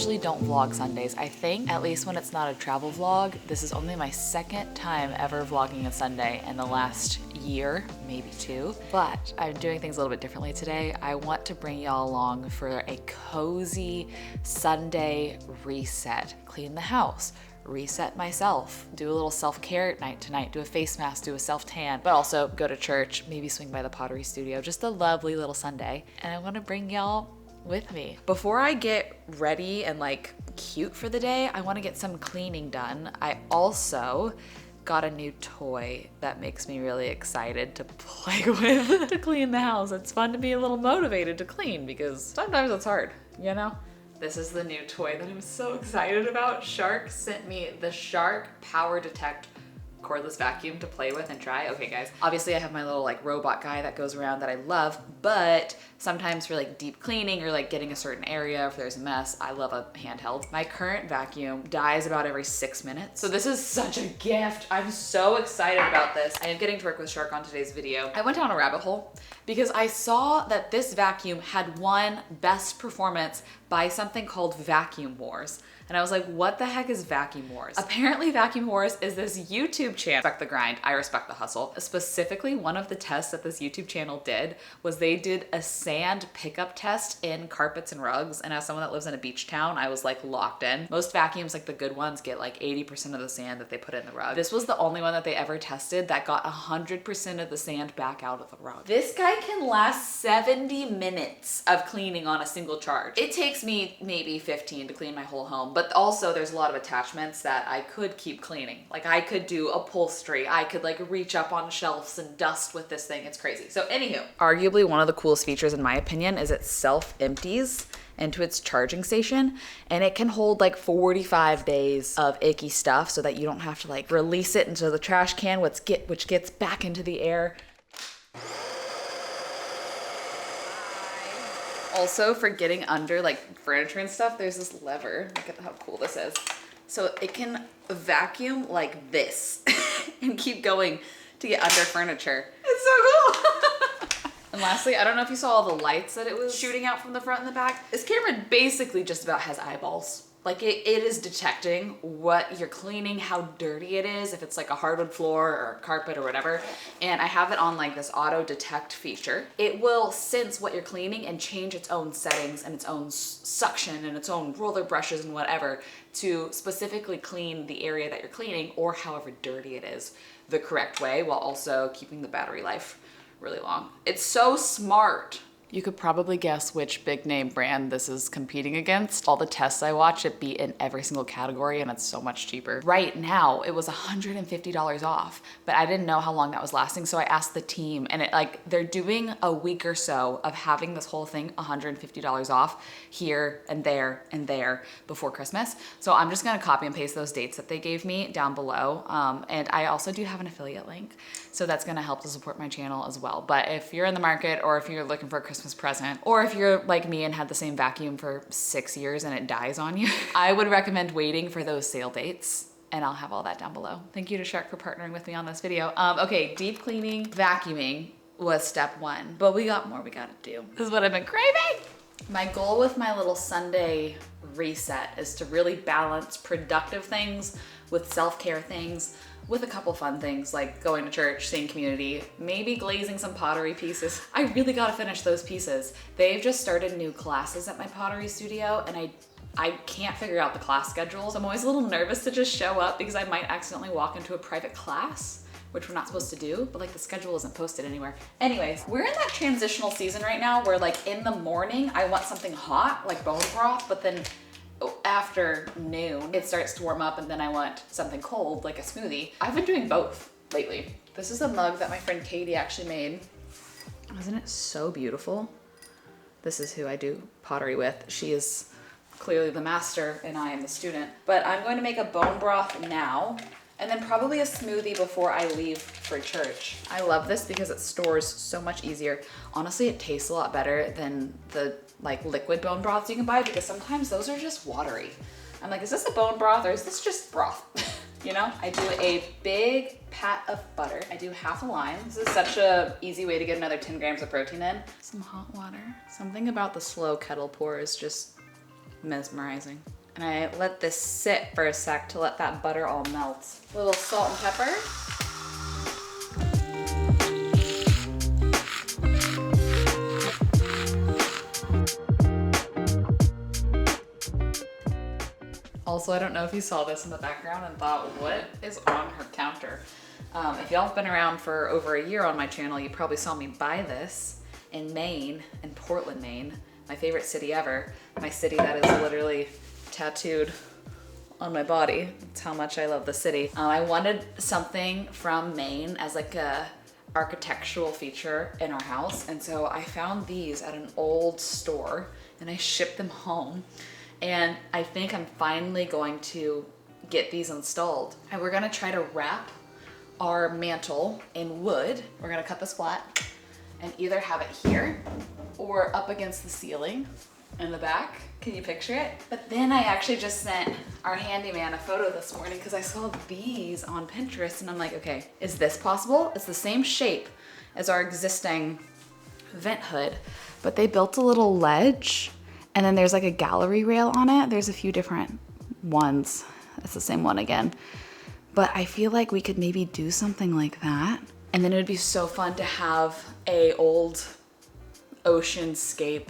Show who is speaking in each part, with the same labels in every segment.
Speaker 1: usually don't vlog Sundays. I think, at least when it's not a travel vlog, this is only my second time ever vlogging a Sunday in the last year, maybe 2. But I'm doing things a little bit differently today. I want to bring y'all along for a cozy Sunday reset. Clean the house, reset myself, do a little self-care at night tonight, do a face mask, do a self-tan, but also go to church, maybe swing by the pottery studio. Just a lovely little Sunday. And I want to bring y'all with me. Before I get ready and like cute for the day, I want to get some cleaning done. I also got a new toy that makes me really excited to play with to clean the house. It's fun to be a little motivated to clean because sometimes it's hard, you know? This is the new toy that I'm so excited about. Shark sent me the Shark Power Detect cordless vacuum to play with and try. Okay guys, obviously I have my little like robot guy that goes around that I love, but sometimes for like deep cleaning or like getting a certain area, if there's a mess, I love a handheld. My current vacuum dies about every 6 minutes. So this is such a gift. I'm so excited about this. I am getting to work with Shark on today's video. I went down a rabbit hole because I saw that this vacuum had won best performance by something called Vacuum Wars. And I was like, what the heck is Vacuum Wars? Apparently Vacuum Wars is this YouTube channel. Respect the grind, I respect the hustle. Specifically, one of the tests that this YouTube channel did was they did a sand pickup test in carpets and rugs. And as someone that lives in a beach town, I was like locked in. Most vacuums, like the good ones, get like 80% of the sand that they put in the rug. This was the only one that they ever tested that got 100% of the sand back out of the rug. This guy can last 70 minutes of cleaning on a single charge. It takes me maybe 15 to clean my whole home, but also there's a lot of attachments that I could keep cleaning. Like I could do upholstery. I could like reach up on shelves and dust with this thing. It's crazy. So anywho, arguably one of the coolest features in my opinion is it self-empties into its charging station, and it can hold like 45 days of icky stuff so that you don't have to like release it into the trash can, which gets back into the air. Also, for getting under like furniture and stuff, there's this lever. Look at how cool this is. So it can vacuum like this and keep going to get under furniture. It's so cool. And lastly, I don't know if you saw all the lights that it was shooting out from the front and the back. This camera basically just about has eyeballs. Like it is detecting what you're cleaning, how dirty it is, if it's like a hardwood floor or carpet or whatever. And I have it on like this auto detect feature. It will sense what you're cleaning and change its own settings and its own suction and its own roller brushes and whatever to specifically clean the area that you're cleaning or however dirty it is the correct way while also keeping the battery life really long. It's so smart. You could probably guess which big name brand this is competing against. All the tests I watch, it beat in every single category and it's so much cheaper. Right now, it was $150 off, but I didn't know how long that was lasting. So I asked the team and they're doing a week or so of having this whole thing $150 off here and there before Christmas. So I'm just gonna copy and paste those dates that they gave me down below. And I also do have an affiliate link. So that's gonna help to support my channel as well. But if you're in the market or if you're looking for a Christmas present, or if you're like me and had the same vacuum for 6 years and it dies on you, I would recommend waiting for those sale dates. And I'll have all that down below. Thank you to Shark for partnering with me on this video. Okay, deep cleaning, vacuuming was step 1, but we got more we gotta do. This is what I've been craving. My goal with my little Sunday reset is to really balance productive things with self-care things, with a couple fun things like going to church, seeing community, maybe glazing some pottery pieces. I really gotta finish those pieces. They've just started new classes at my pottery studio and I can't figure out the class schedules. I'm always a little nervous to just show up because I might accidentally walk into a private class, which we're not supposed to do, but like the schedule isn't posted anywhere. Anyways, we're in that transitional season right now where like in the morning, I want something hot, like bone broth, but then after noon, it starts to warm up and then I want something cold, like a smoothie. I've been doing both lately. This is a mug that my friend Katie actually made. Isn't it so beautiful? This is who I do pottery with. She is clearly the master and I am the student. But I'm going to make a bone broth now and then probably a smoothie before I leave for church. I love this because it stores so much easier. Honestly, it tastes a lot better than the like liquid bone broths you can buy because sometimes those are just watery. I'm like, is this a bone broth or is this just broth? You know, I do a big pat of butter. I do half a lime. This is such a easy way to get another 10 grams of protein in. Some hot water. Something about the slow kettle pour is just mesmerizing. And I let this sit for a sec to let that butter all melt. A little salt and pepper. Also, I don't know if you saw this in the background and thought, what is on her counter? If y'all have been around for over a year on my channel, you probably saw me buy this in Maine, in Portland, Maine, my favorite city ever. My city that is literally tattooed on my body. That's how much I love the city. I wanted something from Maine as like a architectural feature in our house. And so I found these at an old store and I shipped them home. And I think I'm finally going to get these installed. And we're gonna try to wrap our mantle in wood. We're gonna cut this flat and either have it here or up against the ceiling in the back. Can you picture it? But then I actually just sent our handyman a photo this morning because I saw these on Pinterest and I'm like, okay, is this possible? It's the same shape as our existing vent hood, but they built a little ledge and then there's like a gallery rail on it. There's a few different ones. It's the same one again. But I feel like we could maybe do something like that. And then it would be so fun to have a old oceanscape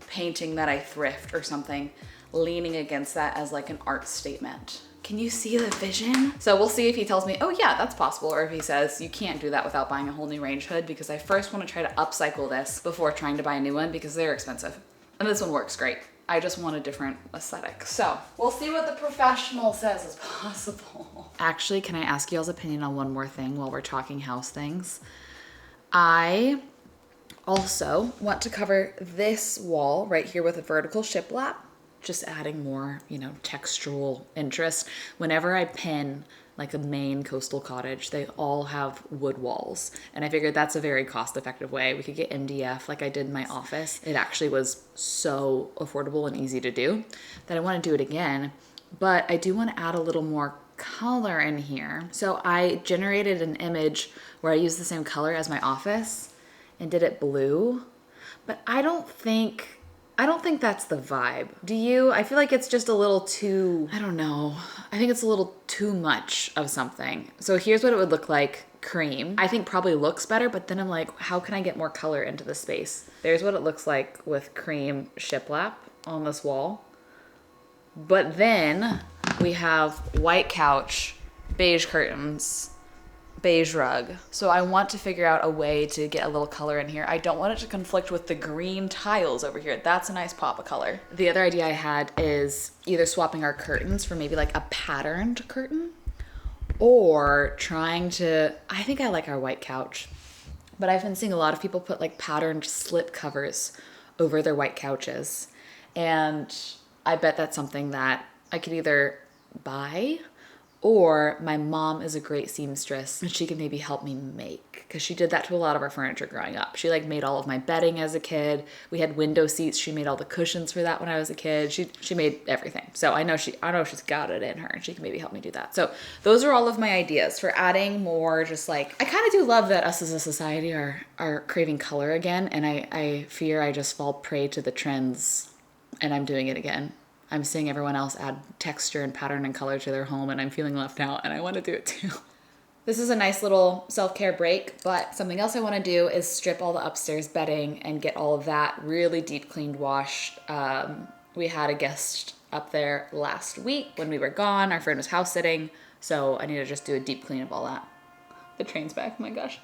Speaker 1: painting that I thrift or something leaning against that as like an art statement. Can you see the vision? So we'll see if he tells me, oh yeah, that's possible. Or if he says, you can't do that without buying a whole new range hood, because I first want to try to upcycle this before trying to buy a new one because they're expensive. And this one works great. I just want a different aesthetic. So we'll see what the professional says is possible. Actually, can I ask y'all's opinion on one more thing while we're talking house things? I also want to cover this wall right here with a vertical shiplap, just adding more, you know, textural interest. Whenever I pin like a Maine coastal cottage, they all have wood walls. And I figured that's a very cost-effective way. We could get MDF like I did in my office. It actually was so affordable and easy to do that I want to do it again. But I do want to add a little more color in here. So I generated an image where I used the same color as my office and did it blue. But I don't think that's the vibe. Do you? I feel like it's just a little too, I don't know. I think it's a little too much of something. So here's what it would look like. Cream, I think probably looks better, but then I'm like, how can I get more color into the space? There's what it looks like with cream shiplap on this wall. But then we have white couch, beige curtains, beige rug. So I want to figure out a way to get a little color in here. I don't want it to conflict with the green tiles over here. That's a nice pop of color. The other idea I had is either swapping our curtains for maybe like a patterned curtain, or trying to, I think I like our white couch, but I've been seeing a lot of people put like patterned slip covers over their white couches. And I bet that's something that I could either buy, or my mom is a great seamstress and she can maybe help me make, because she did that to a lot of our furniture growing up. She like made all of my bedding as a kid. We had window seats. She made all the cushions for that when I was a kid. She made everything. So I know she's got it in her and she can maybe help me do that. So those are all of my ideas for adding more, just like, I kind of do love that us as a society are craving color again. And I fear I just fall prey to the trends and I'm doing it again. I'm seeing everyone else add texture and pattern and color to their home and I'm feeling left out and I want to do it too. This is a nice little self-care break, but something else I want to do is strip all the upstairs bedding and get all of that really deep cleaned, washed. We had a guest up there last week when we were gone. Our friend was house sitting, so I need to just do a deep clean of all that. The train's back, oh my gosh.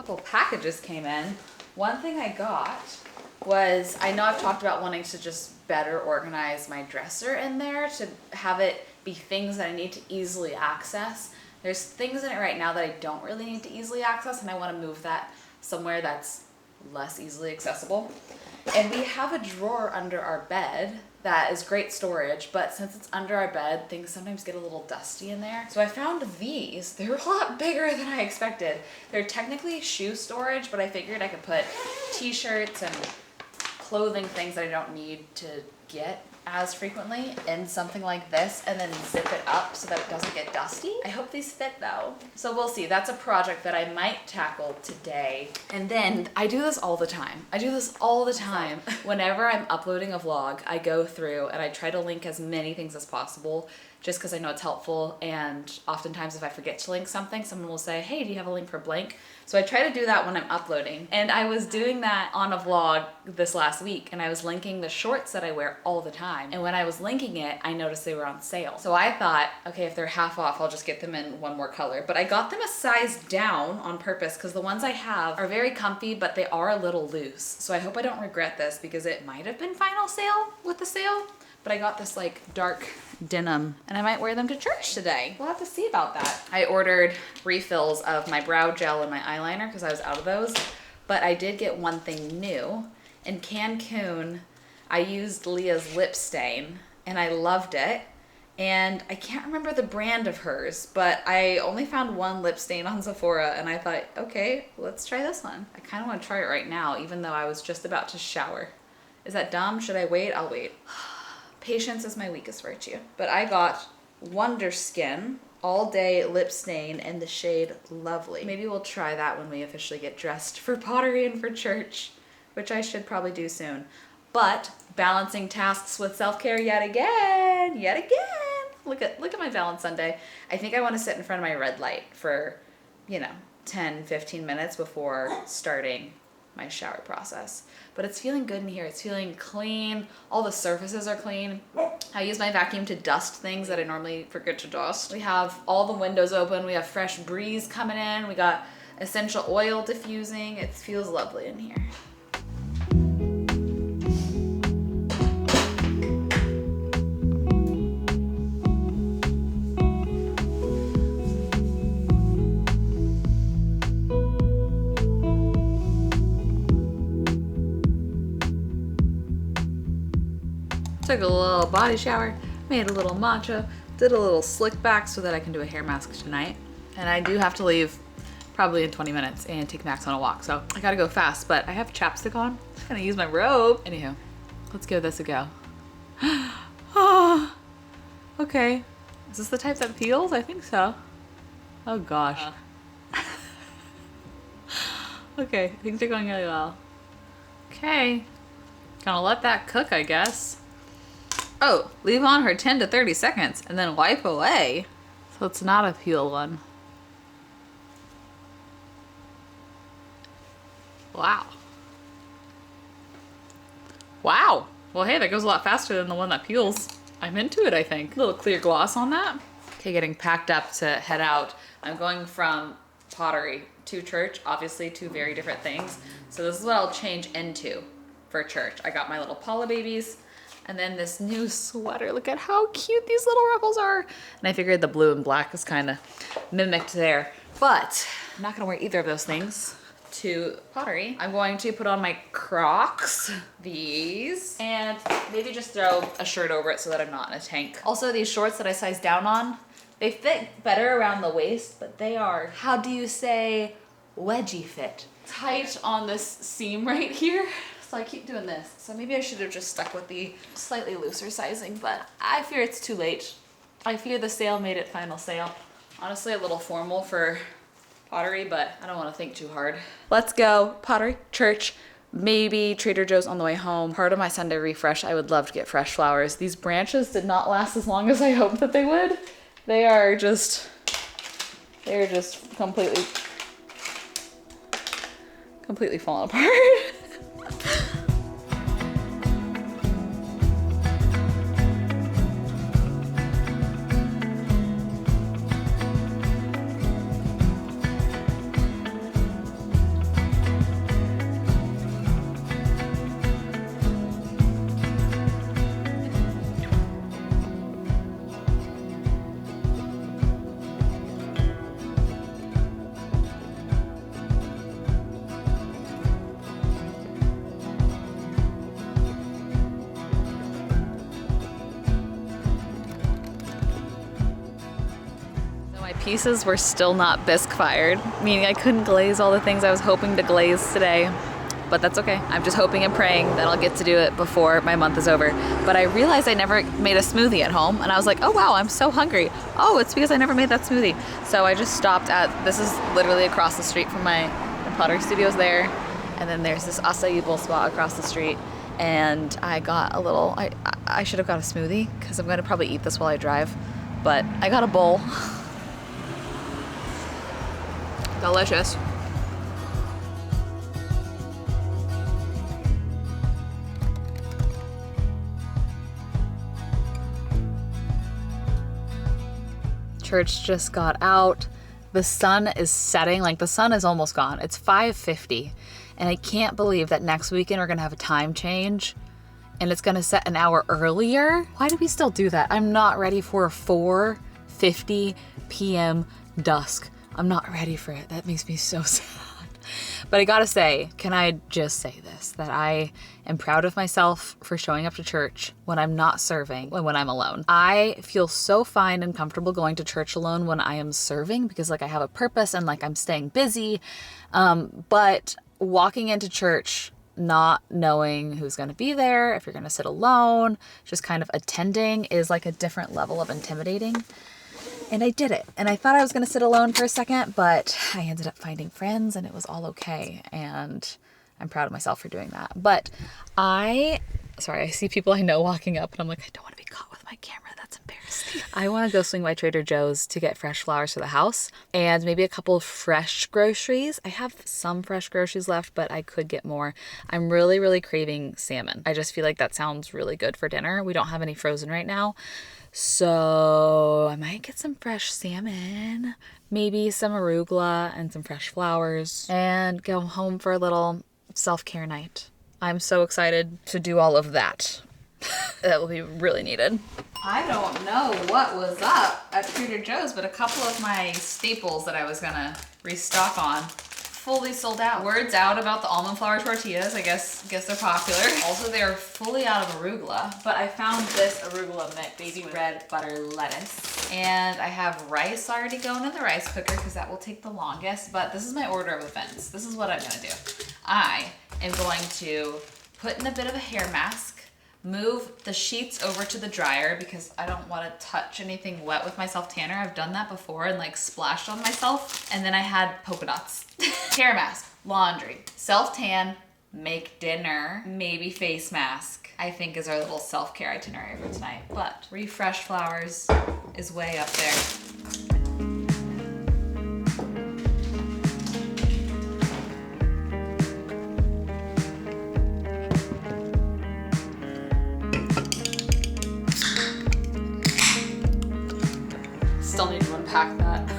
Speaker 1: couple packages came in. One thing I got was, I know I've talked about wanting to just better organize my dresser in there, to have it be things that I need to easily access. There's things in it right now that I don't really need to easily access, and I want to move that somewhere that's less easily accessible. And we have a drawer under our bed that is great storage, but since it's under our bed, things sometimes get a little dusty in there. So I found these. They're a lot bigger than I expected. They're technically shoe storage, but I figured I could put t-shirts and clothing, things that I don't need to get as frequently, in something like this, and then zip it up so that it doesn't get dusty. I hope these fit though. So we'll see. That's a project that I might tackle today. And then I do this all the time. Whenever I'm uploading a vlog, I go through and I try to link as many things as possible, just because I know it's helpful. And oftentimes if I forget to link something, someone will say, hey, do you have a link for blank? So I try to do that when I'm uploading. And I was doing that on a vlog this last week, and I was linking the shorts that I wear all the time. And when I was linking it, I noticed they were on sale. So I thought, okay, if they're half off, I'll just get them in one more color. But I got them a size down on purpose, because the ones I have are very comfy, but they are a little loose. So I hope I don't regret this, because it might have been final sale with the sale. But I got this like dark denim, and I might wear them to church today. We'll have to see about that. I ordered refills of my brow gel and my eyeliner because I was out of those, but I did get one thing new. In Cancun, I used Leah's lip stain and I loved it. And I can't remember the brand of hers, but I only found one lip stain on Sephora, and I thought, okay, let's try this one. I kind of want to try it right now, even though I was just about to shower. Is that dumb? Should I wait? I'll wait. Patience is my weakest virtue. But I got Wonder Skin All Day Lip Stain in the shade Lovely. Maybe we'll try that when we officially get dressed for pottery and for church, which I should probably do soon. But balancing tasks with self-care yet again. Look at my balance Sunday. I think I want to sit in front of my red light for, 10, 15 minutes before starting my shower process. But it's feeling good in here. It's feeling clean. All the surfaces are clean. I use my vacuum to dust things that I normally forget to dust. We have all the windows open. We have fresh breeze coming in. We got essential oil diffusing. It feels lovely in here. Took a little body shower, made a little matcha, did a little slick back so that I can do a hair mask tonight. And I do have to leave probably in 20 minutes and take Max on a walk, so I gotta go fast, but I have chapstick on. I'm just gonna use my robe. Anywho, let's give this a go. Oh, okay. Is this the type that peels? I think so. Oh gosh. Okay, things are going really well. Okay, gonna let that cook, I guess. Oh, leave on for 10 to 30 seconds and then wipe away. So it's not a peel one. Wow. Wow. Well, hey, that goes a lot faster than the one that peels. I'm into it, I think. A little clear gloss on that. Okay, getting packed up to head out. I'm going from pottery to church, obviously two very different things. So this is what I'll change into for church. I got my little Paula babies. And then this new sweater. Look at how cute these little ruffles are. And I figured the blue and black is kind of mimicked there. But I'm not gonna wear either of those things to pottery. I'm going to put on my Crocs, these, and maybe just throw a shirt over it so that I'm not in a tank. Also, these shorts that I sized down on, they fit better around the waist, but they are, how do you say, wedgie fit. Tight on this seam right here. So I keep doing this. So maybe I should have just stuck with the slightly looser sizing, but I fear it's too late. I fear the sale made it final sale. Honestly, a little formal for pottery, but I don't want to think too hard. Let's go pottery, church, maybe Trader Joe's on the way home. Part of my Sunday refresh, I would love to get fresh flowers. These branches did not last as long as I hoped that they would. They're just completely falling apart. pieces were still not bisque fired, meaning I couldn't glaze all the things I was hoping to glaze today. But that's okay. I'm just hoping and praying that I'll get to do it before my month is over. But I realized I never made a smoothie at home, and I was like, oh wow, I'm so hungry. Oh, it's because I never made that smoothie. So I just stopped at, this is literally across the street from my pottery studios there, and then there's this acai bowl spot across the street, and I got a little, I should have got a smoothie, because I'm gonna probably eat this while I drive, but I got a bowl. Delicious. Church just got out. The sun is setting, like the sun is almost gone. It's 5:50, and I can't believe that next weekend we're gonna have a time change and it's gonna set an hour earlier. Why do we still do that? I'm not ready for a 4:50 p.m. dusk. I'm not ready for it. That makes me so sad. But I gotta say, can I just say this, that I am proud of myself for showing up to church when I'm not serving, when I'm alone. I feel so fine and comfortable going to church alone when I am serving because like I have a purpose and like I'm staying busy. But walking into church, not knowing who's gonna be there, if you're gonna sit alone, just kind of attending is like a different level of intimidating. And I did it. And I thought I was going to sit alone for a second, but I ended up finding friends and it was all okay. And I'm proud of myself for doing that. But I see people I know walking up and I'm like, I don't want to be caught with my camera. That's embarrassing. I want to go swing by Trader Joe's to get fresh flowers for the house and maybe a couple of fresh groceries. I have some fresh groceries left, but I could get more. I'm really, really craving salmon. I just feel like that sounds really good for dinner. We don't have any frozen right now. So I might get some fresh salmon, maybe some arugula and some fresh flowers, and go home for a little self-care night. I'm so excited to do all of that. That will be really needed. I don't know what was up at Trader Joe's, but a couple of my staples that I was gonna restock on fully sold out. Word's out about the almond flour tortillas. I guess they're popular. Also, they are fully out of arugula, but I found this arugula mix, baby red butter lettuce. And I have rice already going in the rice cooker because that will take the longest, but this is my order of events. This is what I'm gonna do. I am going to put in a bit of a hair mask, move the sheets over to the dryer because I don't want to touch anything wet with my self tanner. I've done that before and like splashed on myself. And then I had polka dots. Hair mask, laundry, self tan, make dinner, maybe face mask, I think is our little self-care itinerary for tonight. But refresh flowers is way up there. Still need to unpack that.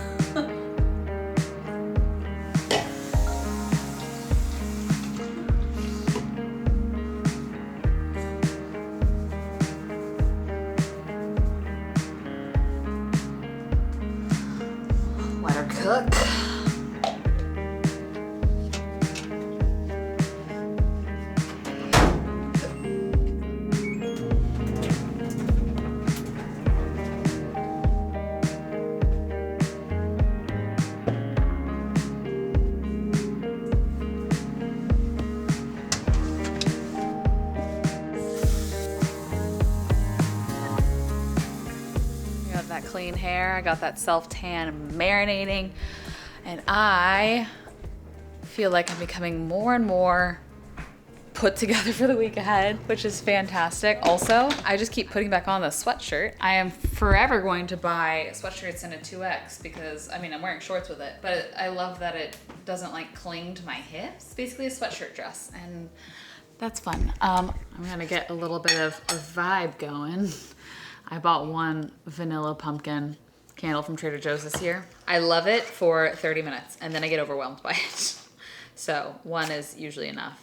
Speaker 1: Let her cook. Clean hair. I got that self-tan marinating, and I feel like I'm becoming more and more put together for the week ahead, which is fantastic. Also, I just keep putting back on the sweatshirt. I am forever going to buy sweatshirts in a 2X because, I mean, I'm wearing shorts with it, but I love that it doesn't like cling to my hips. It's basically a sweatshirt dress, and that's fun. I'm gonna get a little bit of a vibe going. I bought one vanilla pumpkin candle from Trader Joe's this year. I love it for 30 minutes and then I get overwhelmed by it. So one is usually enough.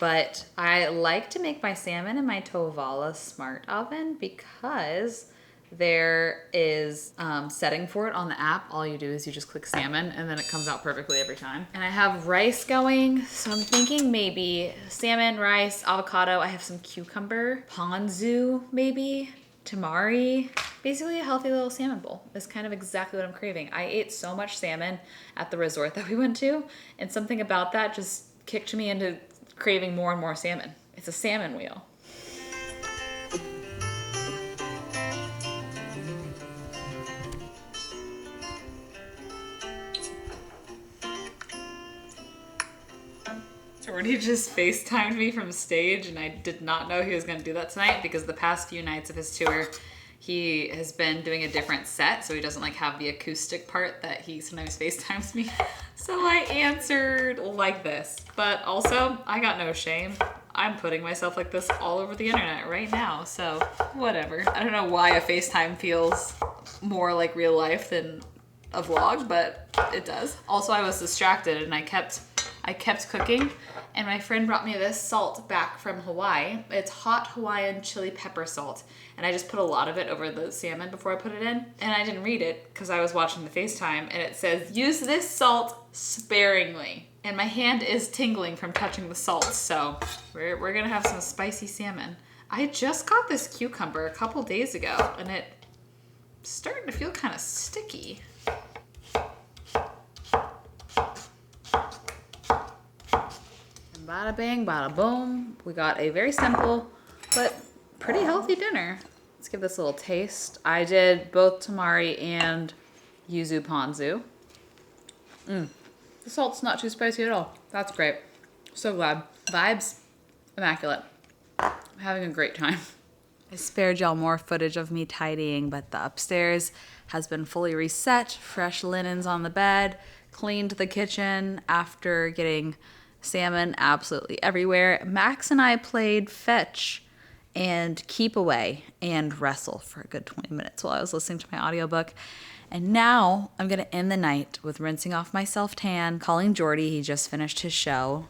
Speaker 1: But I like to make my salmon in my Tovala Smart Oven because there is setting for it on the app. All you do is you just click salmon and then it comes out perfectly every time. And I have rice going, so I'm thinking maybe salmon, rice, avocado. I have some cucumber, ponzu maybe. tamari, basically a healthy little salmon bowl is kind of exactly what I'm craving. I ate so much salmon at the resort that we went to, and something about that just kicked me into craving more and more salmon. It's a salmon wheel. Jordy just FaceTimed me from stage, and I did not know he was going to do that tonight because the past few nights of his tour, he has been doing a different set, so he doesn't like have the acoustic part that he sometimes FaceTimes me. So I answered like this, but also I got no shame. I'm putting myself like this all over the internet right now, so whatever. I don't know why a FaceTime feels more like real life than a vlog, but it does. Also, I was distracted and I kept cooking, and my friend brought me this salt back from Hawaii. It's hot Hawaiian chili pepper salt, and I just put a lot of it over the salmon before I put it in, and I didn't read it because I was watching the FaceTime, and it says, use this salt sparingly. And my hand is tingling from touching the salt, so we're gonna have some spicy salmon. I just got this cucumber a couple days ago, and it's starting to feel kind of sticky. Bada bang, bada boom. We got a very simple but pretty healthy dinner. Let's give this a little taste. I did both tamari and yuzu ponzu. The salt's not too spicy at all. That's great. So glad. Vibes, immaculate. I'm having a great time. I spared y'all more footage of me tidying, but the upstairs has been fully reset. Fresh linens on the bed. Cleaned the kitchen after getting salmon absolutely everywhere. Max and I played fetch and keep away and wrestle for a good 20 minutes while I was listening to my audiobook. And now I'm gonna end the night with rinsing off my self-tan, calling Jordy, he just finished his show,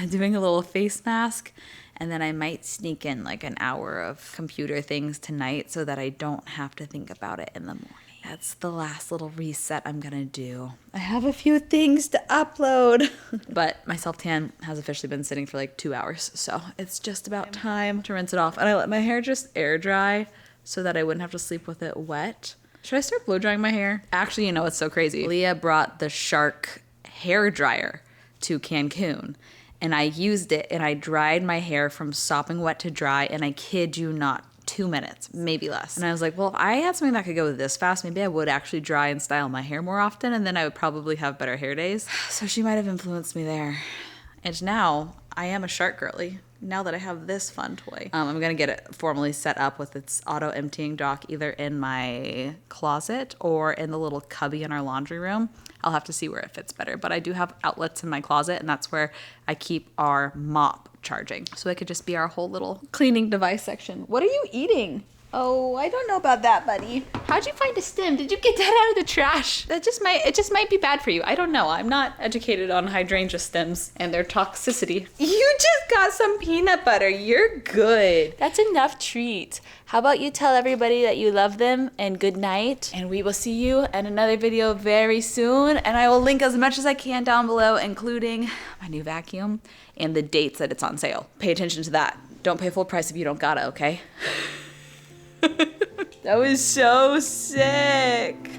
Speaker 1: doing a little face mask, and then I might sneak in like an hour of computer things tonight so that I don't have to think about it in the morning. That's the last little reset I'm gonna do. I have a few things to upload. But my self-tan has officially been sitting for like 2 hours, so it's just about time to rinse it off. And I let my hair just air dry so that I wouldn't have to sleep with it wet. Should I start blow drying my hair? Actually, you know what's so crazy? Leah brought the Shark hair dryer to Cancun, and I used it and I dried my hair from sopping wet to dry, and I kid you not, 2 minutes, maybe less. And I was like, well, if I had something that could go this fast, maybe I would actually dry and style my hair more often, and then I would probably have better hair days. So she might have influenced me there. And now I am a Shark girly. Now that I have this fun toy, I'm gonna get it formally set up with its auto emptying dock either in my closet or in the little cubby in our laundry room. I'll have to see where it fits better, but I do have outlets in my closet, and that's where I keep our mop charging. So it could just be our whole little cleaning device section. What are you eating? Oh, I don't know about that, buddy. How'd you find a stem? Did you get that out of the trash? It just might be bad for you. I don't know. I'm not educated on hydrangea stems and their toxicity. You just got some peanut butter. You're good. That's enough treat. How about you tell everybody that you love them and good night? And we will see you in another video very soon. And I will link as much as I can down below, including my new vacuum and the dates that it's on sale. Pay attention to that. Don't pay full price if you don't gotta, okay? That was so sick.